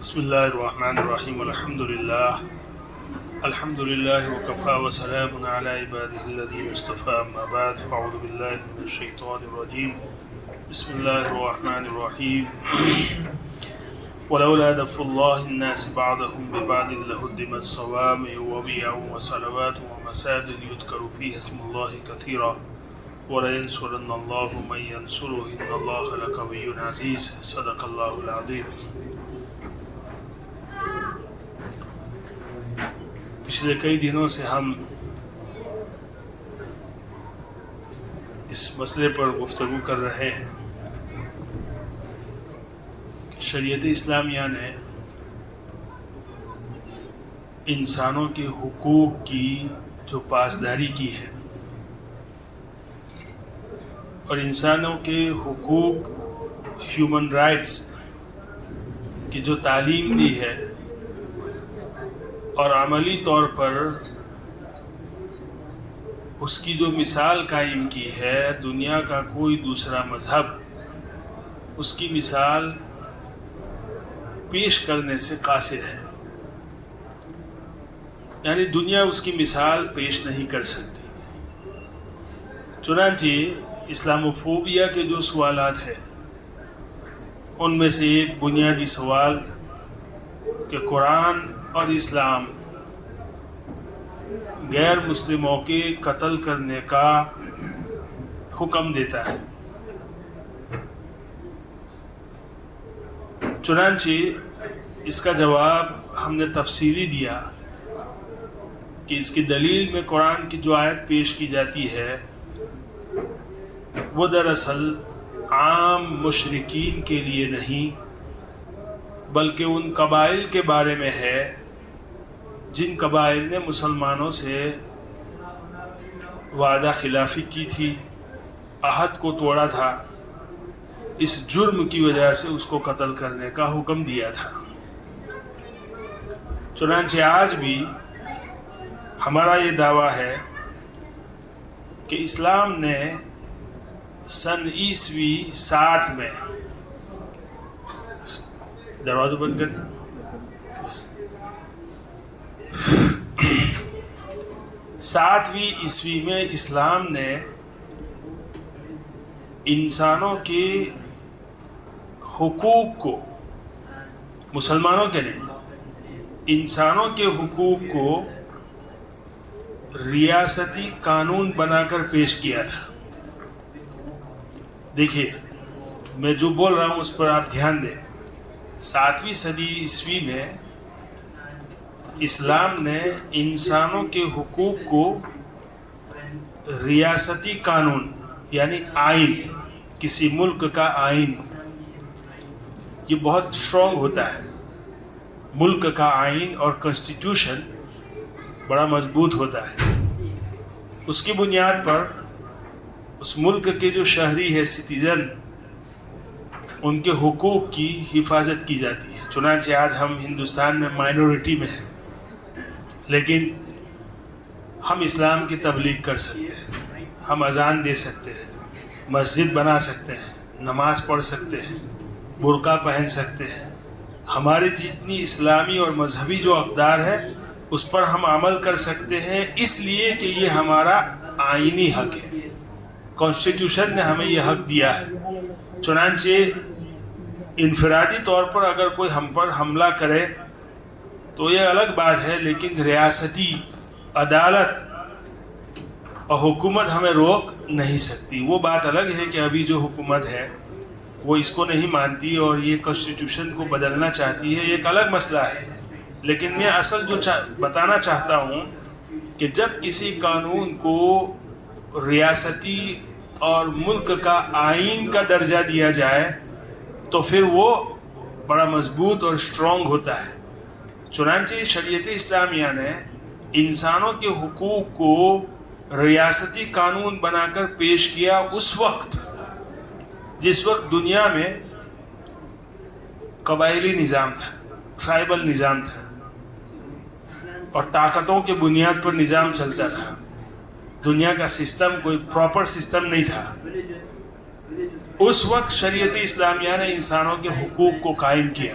بسم اللہ الرحمن الرحیم الحمد للہ وکفا وسلام علی عبادہ الذین اصطفى اما بعد فاعوذ باللہ من الشیطان الرجیم بسم اللہ الرحمن الرحیم ولولا دفع اللہ الناس بعضهم ببعض لهدمت صوامع وبيع وصلوات ومساجد يذكر فيها اسم الله كثيرا ولينصرن الله من ينصره ان الله لقوي عزيز صدق اللہ العظیم۔ پچھلے کئی دنوں سے ہم اس مسئلے پر گفتگو کر رہے ہیں کہ شریعت اسلامیہ نے انسانوں کے حقوق کی جو پاسداری کی ہے اور انسانوں کے حقوق ہیومن رائٹس کی جو تعلیم دی ہے اور عملی طور پر اس کی جو مثال قائم کی ہے، دنیا کا کوئی دوسرا مذہب اس کی مثال پیش کرنے سے قاصر ہے، یعنی دنیا اس کی مثال پیش نہیں کر سکتی۔ چنانچہ اسلاموفوبیا کے جو سوالات ہیں ان میں سے ایک بنیادی سوال کہ قرآن اور اسلام غیر مسلموں کے قتل کرنے کا حکم دیتا ہے۔ چنانچہ اس کا جواب ہم نے تفصیلی دیا کہ اس کی دلیل میں قرآن کی جو آیت پیش کی جاتی ہے وہ دراصل عام مشرکین کے لیے نہیں بلکہ ان قبائل کے بارے میں ہے جن قبائل نے مسلمانوں سے وعدہ خلافی کی تھی، عہد کو توڑا تھا، اس جرم کی وجہ سے اس کو قتل کرنے کا حکم دیا تھا۔ چنانچہ آج بھی ہمارا یہ دعویٰ ہے کہ اسلام نے سن عیسوی 7 میں دروازہ بند کر 7ویں عیسوی میں اسلام نے انسانوں کے حقوق کو، مسلمانوں کے نہیں، انسانوں کے حقوق کو ریاستی قانون بنا کر پیش کیا تھا۔ دیکھیے میں جو بول رہا ہوں اس پر آپ دھیان دیں۔ 7ویں صدی عیسوی میں اسلام نے انسانوں کے حقوق کو ریاستی قانون یعنی آئین، کسی ملک کا آئین، یہ بہت اسٹرانگ ہوتا ہے، ملک کا آئین اور کنسٹیٹیوشن بڑا مضبوط ہوتا ہے، اس کی بنیاد پر اس ملک کے جو شہری ہے، سٹیزن، ان کے حقوق کی حفاظت کی جاتی ہے۔ چنانچہ آج ہم ہندوستان میں مائنورٹی میں ہیں لیکن ہم اسلام کی تبلیغ کر سکتے ہیں، ہم اذان دے سکتے ہیں، مسجد بنا سکتے ہیں، نماز پڑھ سکتے ہیں، برقع پہن سکتے ہیں، ہماری جتنی اسلامی اور مذہبی جو اقدار ہے اس پر ہم عمل کر سکتے ہیں، اس لیے کہ یہ ہمارا آئینی حق ہے، کانسٹیٹیوشن نے ہمیں یہ حق دیا ہے۔ چنانچہ انفرادی طور پر اگر کوئی ہم پر حملہ کرے تو یہ الگ بات ہے، لیکن ریاستی عدالت اور حکومت ہمیں روک نہیں سکتی۔ وہ بات الگ ہے کہ ابھی جو حکومت ہے وہ اس کو نہیں مانتی اور یہ کنسٹیٹیوشن کو بدلنا چاہتی ہے، یہ ایک الگ مسئلہ ہے۔ لیکن میں اصل جو بتانا چاہتا ہوں کہ جب کسی قانون کو ریاستی اور ملک کا آئین کا درجہ دیا جائے تو پھر وہ بڑا مضبوط اور اسٹرانگ ہوتا ہے۔ چنانچہ شریعت اسلامیہ نے انسانوں کے حقوق کو ریاستی قانون بنا کر پیش کیا اس وقت جس وقت دنیا میں قبائلی نظام تھا، ٹرائبل نظام تھا اور طاقتوں کے بنیاد پر نظام چلتا تھا، دنیا کا سسٹم کوئی پراپر سسٹم نہیں تھا۔ اس وقت شریعت اسلامیہ نے انسانوں کے حقوق کو قائم کیا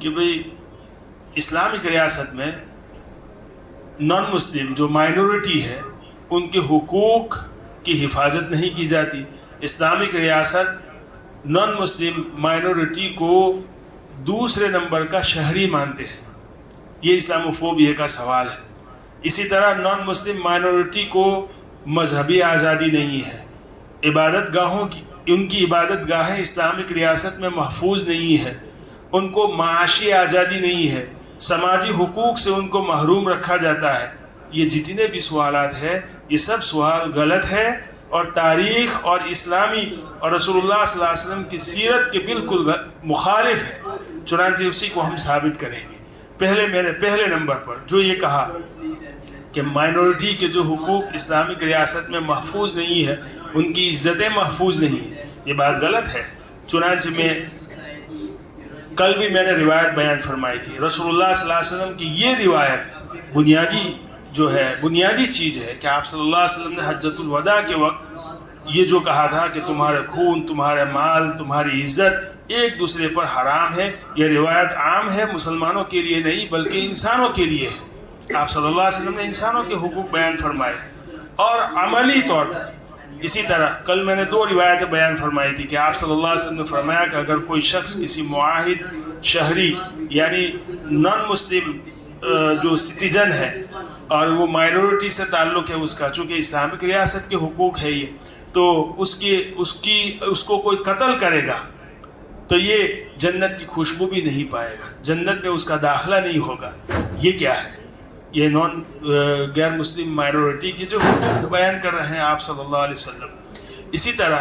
کہ بھئی اسلامک ریاست میں نان مسلم جو مائنورٹی ہے ان کے حقوق کی حفاظت نہیں کی جاتی. اسلامک ریاست نان مسلم مائنورٹی کو دوسرے نمبر کا شہری مانتے ہیں. یہ اسلاموفوبیا کا سوال ہے. اسی طرح نان مسلم مائنورٹی کو مذہبی آزادی نہیں ہے. عبادت گاہوں کی ان کی عبادت گاہیں اسلامک ریاست میں محفوظ نہیں ہے. ان کو معاشی آزادی نہیں ہے. سماجی حقوق سے ان کو محروم رکھا جاتا ہے. یہ جتنے بھی سوالات ہیں یہ سب سوال غلط ہے اور تاریخ اور اسلامی اور رسول اللہ صلی اللہ علیہ وسلم کی سیرت کے بالکل مخالف ہے. چنانچہ اسی کو ہم ثابت کریں گے. پہلے نمبر پر جو یہ کہا کہ مائنورٹی کے جو حقوق اسلامک ریاست میں محفوظ نہیں ہے, ان کی عزتیں محفوظ نہیں ہیں, یہ بات غلط ہے. چنانچہ کل بھی میں نے روایت بیان فرمائی تھی. رسول اللہ صلی اللہ علیہ وسلم کی یہ روایت بنیادی چیز ہے کہ آپ صلی اللہ علیہ وسلم نے حجۃ الوداع کے وقت یہ جو کہا تھا کہ تمہارے خون, تمہارے مال, تمہاری عزت ایک دوسرے پر حرام ہے. یہ روایت عام ہے, مسلمانوں کے لیے نہیں بلکہ انسانوں کے لیے ہے. آپ صلی اللہ علیہ وسلم نے انسانوں کے حقوق بیان فرمائے اور عملی طور پر. اسی طرح کل میں نے 2 روایتیں بیان فرمائی تھی کہ آپ صلی اللہ علیہ وسلم نے فرمایا کہ اگر کوئی شخص کسی معاہد شہری یعنی نان مسلم جو سٹیزن ہے اور وہ مائنورٹی سے تعلق ہے اس کا, چونکہ اسلامک ریاست کے حقوق ہے یہ, تو اس کو کوئی قتل کرے گا تو یہ جنت کی خوشبو بھی نہیں پائے گا, جنت میں اس کا داخلہ نہیں ہوگا. یہ کیا ہے؟ یہ غیر مسلم مائنورٹی کی جو حقوق بیان کر رہے ہیں آپ صلی اللہ علیہ وسلم. اسی طرح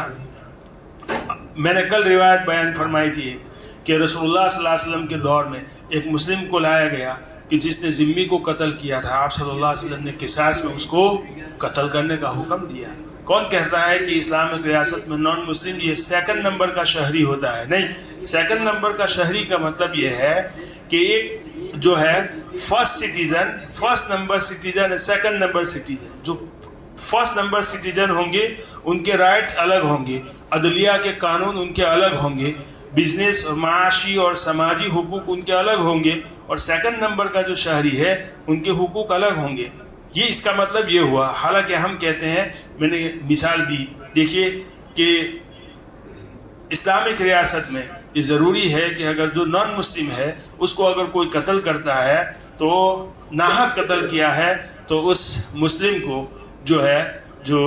میں نے کل روایت بیان فرمائی تھی کہ رسول اللہ صلی اللہ علیہ وسلم کے دور میں ایک مسلم کو لایا گیا کہ جس نے ذمی کو قتل کیا تھا. آپ صلی اللہ علیہ وسلم نے قصاص میں اس کو قتل کرنے کا حکم دیا. کون کہتا ہے کہ اسلامک ریاست میں نان مسلم یہ 2nd نمبر کا شہری ہوتا ہے؟ نہیں. 2nd نمبر کا شہری کا مطلب یہ ہے کہ ایک جو ہے first number citizen 2nd number citizen. جو فرسٹ نمبر سٹیزن ہوں گے ان کے رائٹس الگ ہوں گے, عدلیہ کے قانون ان کے الگ ہوں گے, بزنس اور معاشی اور سماجی حقوق ان کے الگ ہوں گے, اور 2nd نمبر کا جو شہری ہے ان کے حقوق الگ ہوں گے. یہ اس کا مطلب یہ ہوا. حالانکہ ہم کہتے ہیں, میں نے مثال دی, دیکھیے کہ اسلامک ریاست میں یہ ضروری ہے کہ اگر جو نان مسلم ہے اس کو اگر کوئی قتل کرتا ہے تو ناحق قتل کیا ہے تو اس مسلم کو جو ہے جو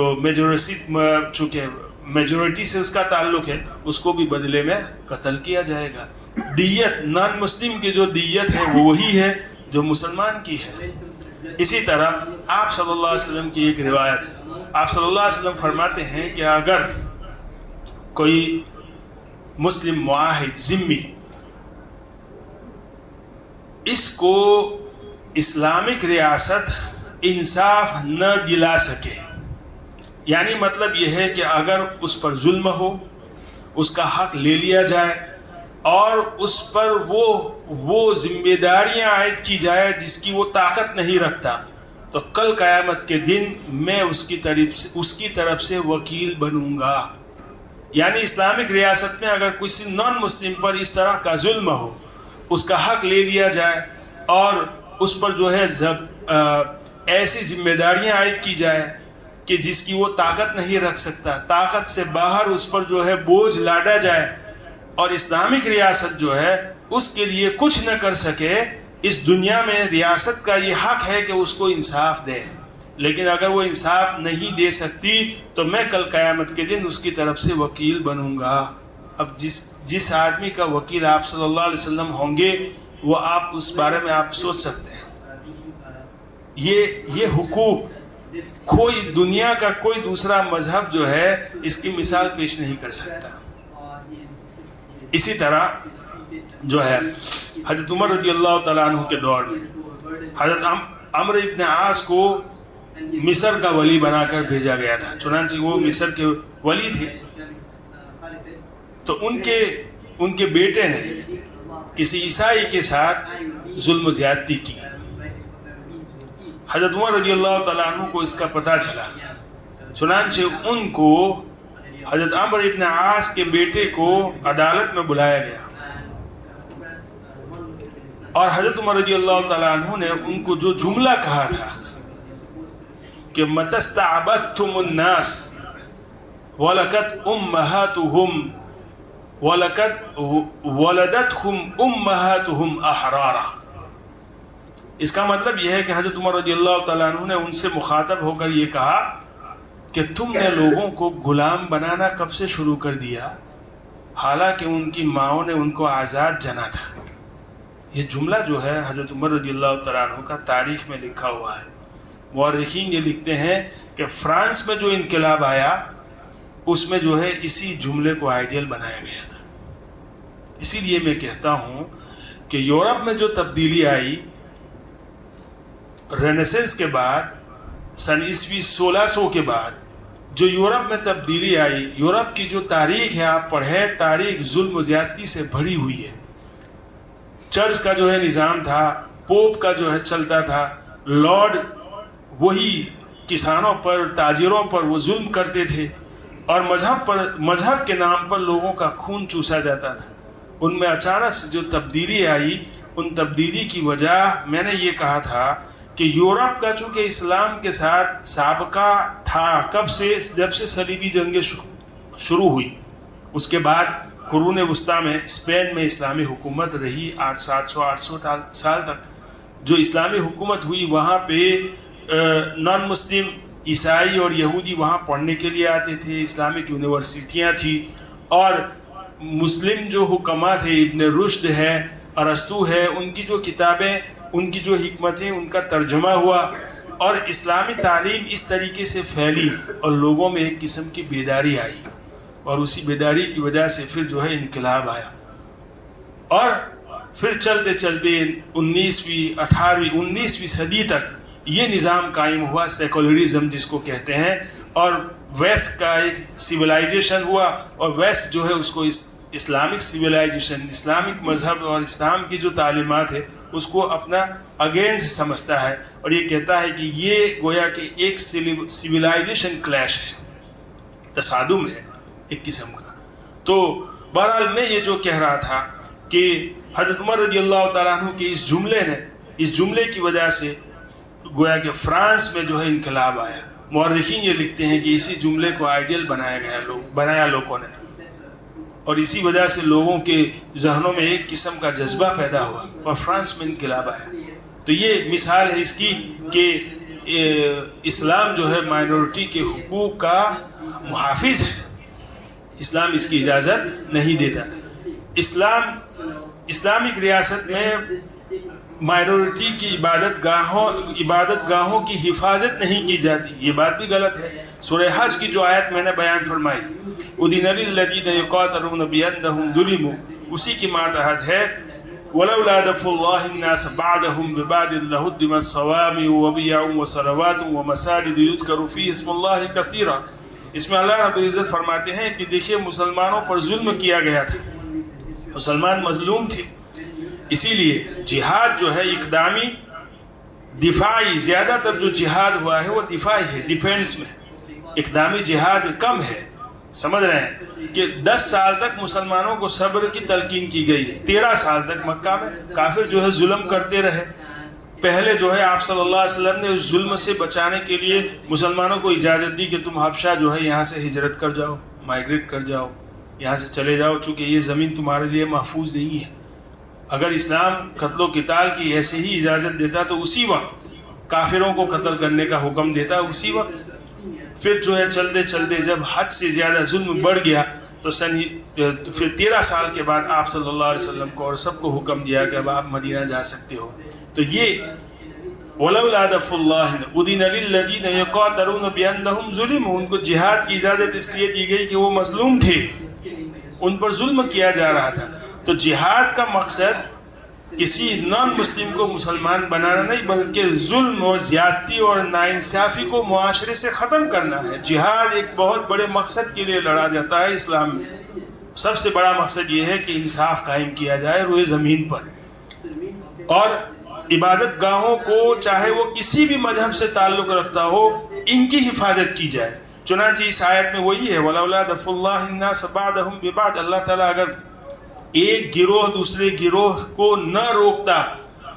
چونکہ میجورٹی سے اس کا تعلق ہے اس کو بھی بدلے میں قتل کیا جائے گا. دیت نان مسلم کی جو دیت ہے وہ وہی ہے جو مسلمان کی ہے. اسی طرح آپ صلی اللہ علیہ وسلم کی ایک روایت, آپ صلی اللہ علیہ وسلم فرماتے ہیں کہ اگر کوئی مسلم معاہد ذمی اس کو اسلامک ریاست انصاف نہ دلا سکے, یعنی مطلب یہ ہے کہ اگر اس پر ظلم ہو, اس کا حق لے لیا جائے اور اس پر وہ ذمہ داریاں عائد کی جائے جس کی وہ طاقت نہیں رکھتا, تو کل قیامت کے دن میں اس کی طرف سے وکیل بنوں گا. یعنی اسلامک ریاست میں اگر کسی نان مسلم پر اس طرح کا ظلم ہو, اس کا حق لے لیا جائے اور اس پر جو ہے ایسی ذمہ داریاں عائد کی جائے کہ جس کی وہ طاقت نہیں رکھ سکتا, طاقت سے باہر اس پر جو ہے بوجھ لادا جائے, اور اسلامک ریاست جو ہے اس کے لیے کچھ نہ کر سکے, اس دنیا میں ریاست کا یہ حق ہے کہ اس کو انصاف دے. لیکن اگر وہ انصاف نہیں دے سکتی تو میں کل قیامت کے دن اس کی طرف سے وکیل بنوں گا. اب جس آدمی کا وکیل آپ صلی اللہ علیہ وسلم ہوں گے وہ آپ اس بارے میں آپ سوچ سکتے ہیں. یہ حقوق کوئی دنیا کا کوئی دوسرا مذہب جو ہے اس کی مثال پیش نہیں کر سکتا. اسی طرح جو ہے حضرت عمر رضی اللہ تعالیٰ عنہ کے دور میں حضرت عمرو ابن عاص کو مصر کا ولی بنا کر بھیجا گیا تھا. چنانچہ وہ مصر کے ولی تھے, تو ان کے بیٹے نے کسی عیسائی کے ساتھ ظلم و زیادتی کی. حضرت عمر رضی اللہ تعالیٰ عنہ کو اس کا پتہ چلا, چنانچہ ان کو حضرت عمرو ابن عاص کے بیٹے کو عدالت میں بلایا گیا اور حضرت عمر رضی اللہ تعالیٰ عنہ نے ان کو جو جملہ کہا تھا کہ مَتَسْتَعْبَدْتُمُ النَّاسِ وَلَقَدْ أُمَّهَاتُهُمْ وَلَقَدْ وَلَدَتْهُمْ أُمَّهَاتُهُمْ أَحْرَارًا۔ اس کا مطلب یہ ہے کہ حضرت عمر رضی اللہ تعالیٰ عنہ نے ان سے مخاطب ہو کر یہ کہا کہ تم نے لوگوں کو غلام بنانا کب سے شروع کر دیا، حالانکہ ان کی ماؤں نے ان کو آزاد جنا تھا۔ یہ جملہ جو ہے حضرت عمر رضی اللہ تعالیٰ عنہ کا تاریخ میں لکھا ہوا ہے۔ مورخین یہ لکھتے ہیں کہ فرانس میں جو انقلاب آیا اس میں جو ہے اسی جملے کو آئیڈیل بنایا گیا تھا۔ اسی لیے میں کہتا ہوں کہ یورپ میں جو تبدیلی آئی رینیسنس کے بعد، سن عیسوی 1600 کے بعد جو یورپ میں تبدیلی آئی، یورپ کی جو تاریخ ہے آپ پڑھیں، تاریخ ظلم و زیادتی سے بھری ہوئی ہے۔ چرچ کا جو ہے نظام تھا، پوپ کا جو ہے چلتا تھا، لارڈ وہی کسانوں پر، تاجروں پر وہ ظلم کرتے تھے، اور مذہب کے نام پر لوگوں کا خون چوسا جاتا تھا۔ ان میں اچانک سے جو تبدیلی آئی، ان تبدیلی کی وجہ میں نے یہ کہا تھا کہ یورپ کا چونکہ اسلام کے ساتھ سابقہ تھا، کب سے؟ جب سے صلیبی جنگیں شروع ہوئی، اس کے بعد قرون وسطیٰ میں اسپین میں اسلامی حکومت رہی 700-800 سال تک۔ جو اسلامی حکومت ہوئی وہاں پہ نان مسلم عیسائی اور یہودی وہاں پڑھنے کے لیے آتے تھے، اسلامک یونیورسٹیاں تھیں، اور مسلم جو حکماء تھے، ابن رشد ہے، ارسطو ہے، ان کی جو کتابیں، ان کی جو حکمتیں، ان کا ترجمہ ہوا، اور اسلامی تعلیم اس طریقے سے پھیلی اور لوگوں میں ایک قسم کی بیداری آئی، اور اسی بیداری کی وجہ سے پھر جو ہے انقلاب آیا، اور پھر چلتے چلتے 19ویں صدی تک یہ نظام قائم ہوا، سیکولرزم جس کو کہتے ہیں، اور ویسٹ کا ایک سویلائزیشن ہوا، اور ویسٹ جو ہے اس کو اسلامک سویلائزیشن، اسلامک مذہب اور اسلام کی جو تعلیمات ہے اس کو اپنا اگینسٹ سمجھتا ہے، اور یہ کہتا ہے کہ یہ گویا کہ ایک سویلائزیشن کلیش ہے، تصادم ہے ایک قسم کا۔ تو بہرحال میں یہ جو کہہ رہا تھا کہ حضرت عمر رضی اللہ تعالیٰ عنہ کے اس جملے کی وجہ سے گویا کہ فرانس میں جو ہے انقلاب آیا۔ مورخین یہ لکھتے ہیں کہ اسی جملے کو آئیڈیل بنایا لوگوں نے، اور اسی وجہ سے لوگوں کے ذہنوں میں ایک قسم کا جذبہ پیدا ہوا اور فرانس میں انقلاب آیا۔ تو یہ مثال ہے اس کی کہ اسلام جو ہے مائنورٹی کے حقوق کا محافظ ہے، اسلام اس کی اجازت نہیں دیتا۔ اسلامک ریاست میں مائنورٹی کی عبادت گاہوں کی حفاظت نہیں کی جاتی، یہ بات بھی غلط ہے۔ سورہ حج کی جو آیت میں نے بیان فرمائی، اُذِنَ لِلَّذِينَ يُقَاتَلُونَ بِأَنَّهُمْ ظُلِمُوا، اسی کی ماتحت ہے وَلَوْلَا دَفْعُ اللَّهِ النَّاسَ بَعْضَهُم بِبَعْضٍ لَهُدِّمَتْ صَوَامِعُ وَبِيَعٌ وَصَلَوَاتٌ وَمَسَاجِدُ يُذْكَرُ فِيهِ اسْمُ اللَّهِ كَثِيرًا۔ اس میں اللہ رب العزت فرماتے ہیں کہ دیکھیے مسلمانوں پر ظلم کیا گیا تھا، مسلمان مظلوم تھے، اسی لیے جہاد جو ہے اقدامی دفاعی، زیادہ تر جو جہاد ہوا ہے وہ دفاعی ہے، ڈیفینس میں، اقدامی جہاد کم ہے۔ سمجھ رہے ہیں کہ 10 سال تک مسلمانوں کو صبر کی تلقین کی گئی ہے، 13 سال تک مکہ میں کافر جو ہے ظلم کرتے رہے۔ پہلے جو ہے آپ صلی اللہ علیہ وسلم نے اس ظلم سے بچانے کے لیے مسلمانوں کو اجازت دی کہ تم حبشہ جو ہے یہاں سے ہجرت کر جاؤ، مائیگریٹ کر جاؤ، یہاں سے چلے جاؤ، چونکہ یہ زمین تمہارے لیے محفوظ نہیں ہے۔ اگر اسلام قتل و قتال کی ایسے ہی اجازت دیتا تو اسی وقت کافروں کو قتل کرنے کا حکم دیتا، اسی وقت۔ پھر جو ہے چلتے چلتے جب حد سے زیادہ ظلم بڑھ گیا تو پھر 13 سال کے بعد آپ صلی اللہ علیہ وسلم کو اور سب کو حکم دیا کہ اب آپ مدینہ جا سکتے ہو۔ تو یہ وَلَوْلَا دَفْعُ اللَّهِ أُذِنَ لِلَّذِينَ يُقَاتَلُونَ بِأَنَّهُمْ ظُلِمُوا، ان کو جہاد کی اجازت اس لیے دی گئی کہ وہ مظلوم تھے، ان پر ظلم کیا جا رہا تھا۔ تو جہاد کا مقصد کسی نان مسلم کو مسلمان بنانا نہیں، بلکہ ظلم اور زیادتی اور ناانصافی کو معاشرے سے ختم کرنا ہے۔ جہاد ایک بہت بڑے مقصد کے لیے لڑا جاتا ہے اسلام میں۔ سب سے بڑا مقصد یہ ہے کہ انصاف قائم کیا جائے روئے زمین پر، اور عبادت گاہوں کو چاہے وہ کسی بھی مذہب سے تعلق رکھتا ہو ان کی حفاظت کی جائے۔ چنانچہ اس آیت میں وہی ہے وَلَوْلَا دَفْعُ اللَّهِ النَّاسَ بَعْضَهُم بِبَعْضٍ، اللہ تعالیٰ اگر ایک گروہ دوسرے گروہ کو نہ روکتا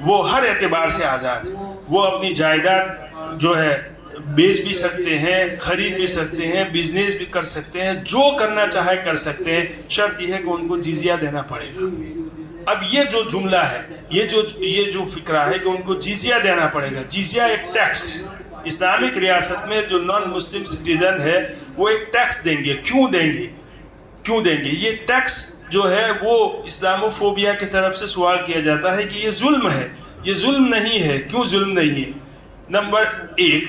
وہ ہر اعتبار سے آزاد ہے. وہ اپنی جائیداد جو ہے بیچ بھی سکتے ہیں, خرید بھی سکتے ہیں, بزنس بھی کر سکتے ہیں, جو کرنا چاہے کر سکتے ہیں. شرط یہ ہے کہ ان کو جزیہ دینا پڑے گا. اب یہ جو جملہ ہے, یہ جو فکرہ ہے کہ ان کو جزیہ دینا پڑے گا. جزیہ ایک ٹیکس ہے. اسلامک ریاست میں جو نان مسلم سٹیزن ہے وہ ایک ٹیکس دیں گے. کیوں دیں گے؟ یہ ٹیکس جو ہے وہ اسلاموفوبیا کی طرف سے سوال کیا جاتا ہے کہ یہ ظلم ہے. یہ ظلم نہیں ہے. کیوں ظلم نہیں ہے؟ نمبر 1,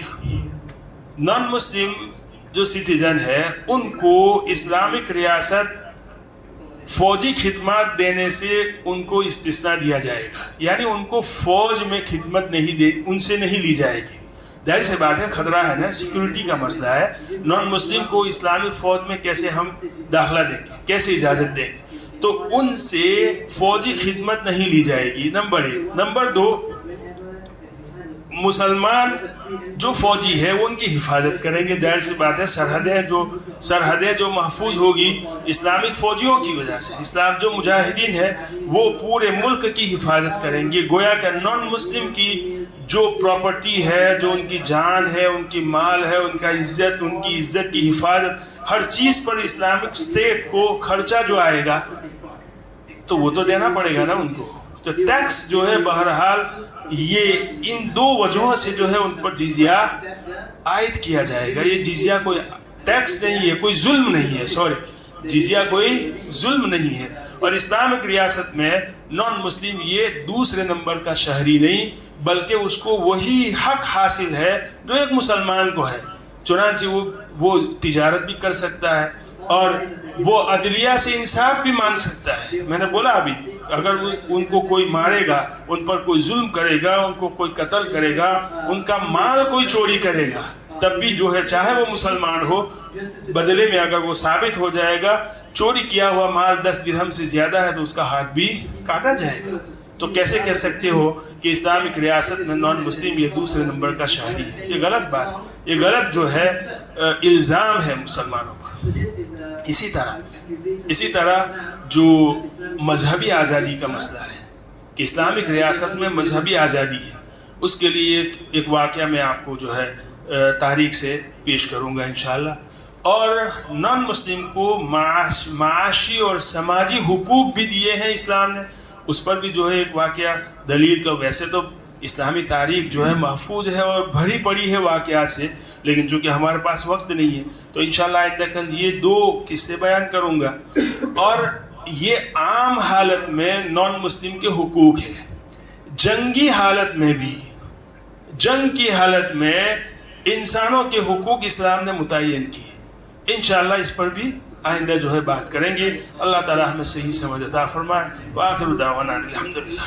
نان مسلم جو سٹیزن ہے ان کو اسلامک ریاست فوجی خدمات دینے سے ان کو استثناء دیا جائے گا. یعنی ان کو فوج میں خدمت ان سے نہیں لی جائے گی. ظاہر سی بات ہے, خطرہ ہے نا, سیکیورٹی کا مسئلہ ہے. نان مسلم کو اسلامک فوج میں کیسے ہم داخلہ دیں گے, کیسے اجازت دیں گے؟ تو ان سے فوجی خدمت نہیں لی جائے گی. نمبر 1. نمبر 2, مسلمان جو فوجی ہے وہ ان کی حفاظت کریں گے. ظاہر سی بات ہے, سرحدیں جو محفوظ ہوگی اسلامک فوجیوں کی وجہ سے. اسلام جو مجاہدین ہے وہ پورے ملک کی حفاظت کریں گے. گویا کہ نان مسلم کی جو پراپرٹی ہے, جو ان کی جان ہے, ان کی مال ہے, ان کی عزت کی حفاظت, ہر چیز پر اسلامک اسٹیٹ کو خرچہ جو آئے گا تو وہ تو دینا پڑے گا نا ان کو. تو ٹیکس جو ہے بہرحال یہ ان 2 وجہوں سے جو ہے ان پر جزیہ عائد کیا جائے گا. یہ جزیہ کوئی ٹیکس نہیں ہے, کوئی ظلم نہیں ہے. جزیہ کوئی ظلم نہیں ہے. اور اسلامک ریاست میں نان مسلم یہ دوسرے نمبر کا شہری نہیں, بلکہ اس کو وہی حق حاصل ہے جو ایک مسلمان کو ہے. چنانچہ وہ تجارت بھی کر سکتا ہے اور وہ عدلیہ سے انصاف بھی مانگ سکتا ہے. میں نے بولا ابھی, اگر ان کو کوئی مارے گا, ان پر کوئی ظلم کرے گا, ان کو کوئی قتل کرے گا, ان کا مال کوئی چوری کرے گا, تب بھی جو ہے چاہے وہ مسلمان ہو, بدلے میں اگر وہ ثابت ہو جائے گا چوری کیا ہوا مال 10 درہم سے زیادہ ہے تو اس کا ہاتھ بھی کاٹا جائے گا. تو کیسے کہہ سکتے ہو کہ اسلامک ریاست میں نان مسلم یہ دوسرے نمبر کا شہری ہے؟ یہ غلط بات, یہ غلط جو ہے الزام ہے مسلمانوں پر. اسی طرح جو مذہبی آزادی کا مسئلہ ہے کہ اسلامک ریاست میں مذہبی آزادی ہے, اس کے لیے ایک واقعہ میں آپ کو جو ہے تاریخ سے پیش کروں گا انشاءاللہ. اور نان مسلم کو معاشی اور سماجی حقوق بھی دیے ہیں اسلام نے, اس پر بھی جو ہے ایک واقعہ دلیل کا. ویسے تو اسلامی تاریخ جو ہے محفوظ ہے اور بھری پڑی ہے واقعات سے, لیکن چونکہ ہمارے پاس وقت نہیں ہے تو انشاءاللہ آئندہ کل یہ 2 قصے بیان کروں گا. اور یہ عام حالت میں نان مسلم کے حقوق ہے. جنگی حالت میں بھی, جنگ کی حالت میں انسانوں کے حقوق اسلام نے متعین کیے. انشاءاللہ اس پر بھی آئندہ جو ہے بات کریں گے. اللہ تعالی ہمیں صحیح سمجھ عطا فرمائے. وآخر دعوانا الحمدللہ.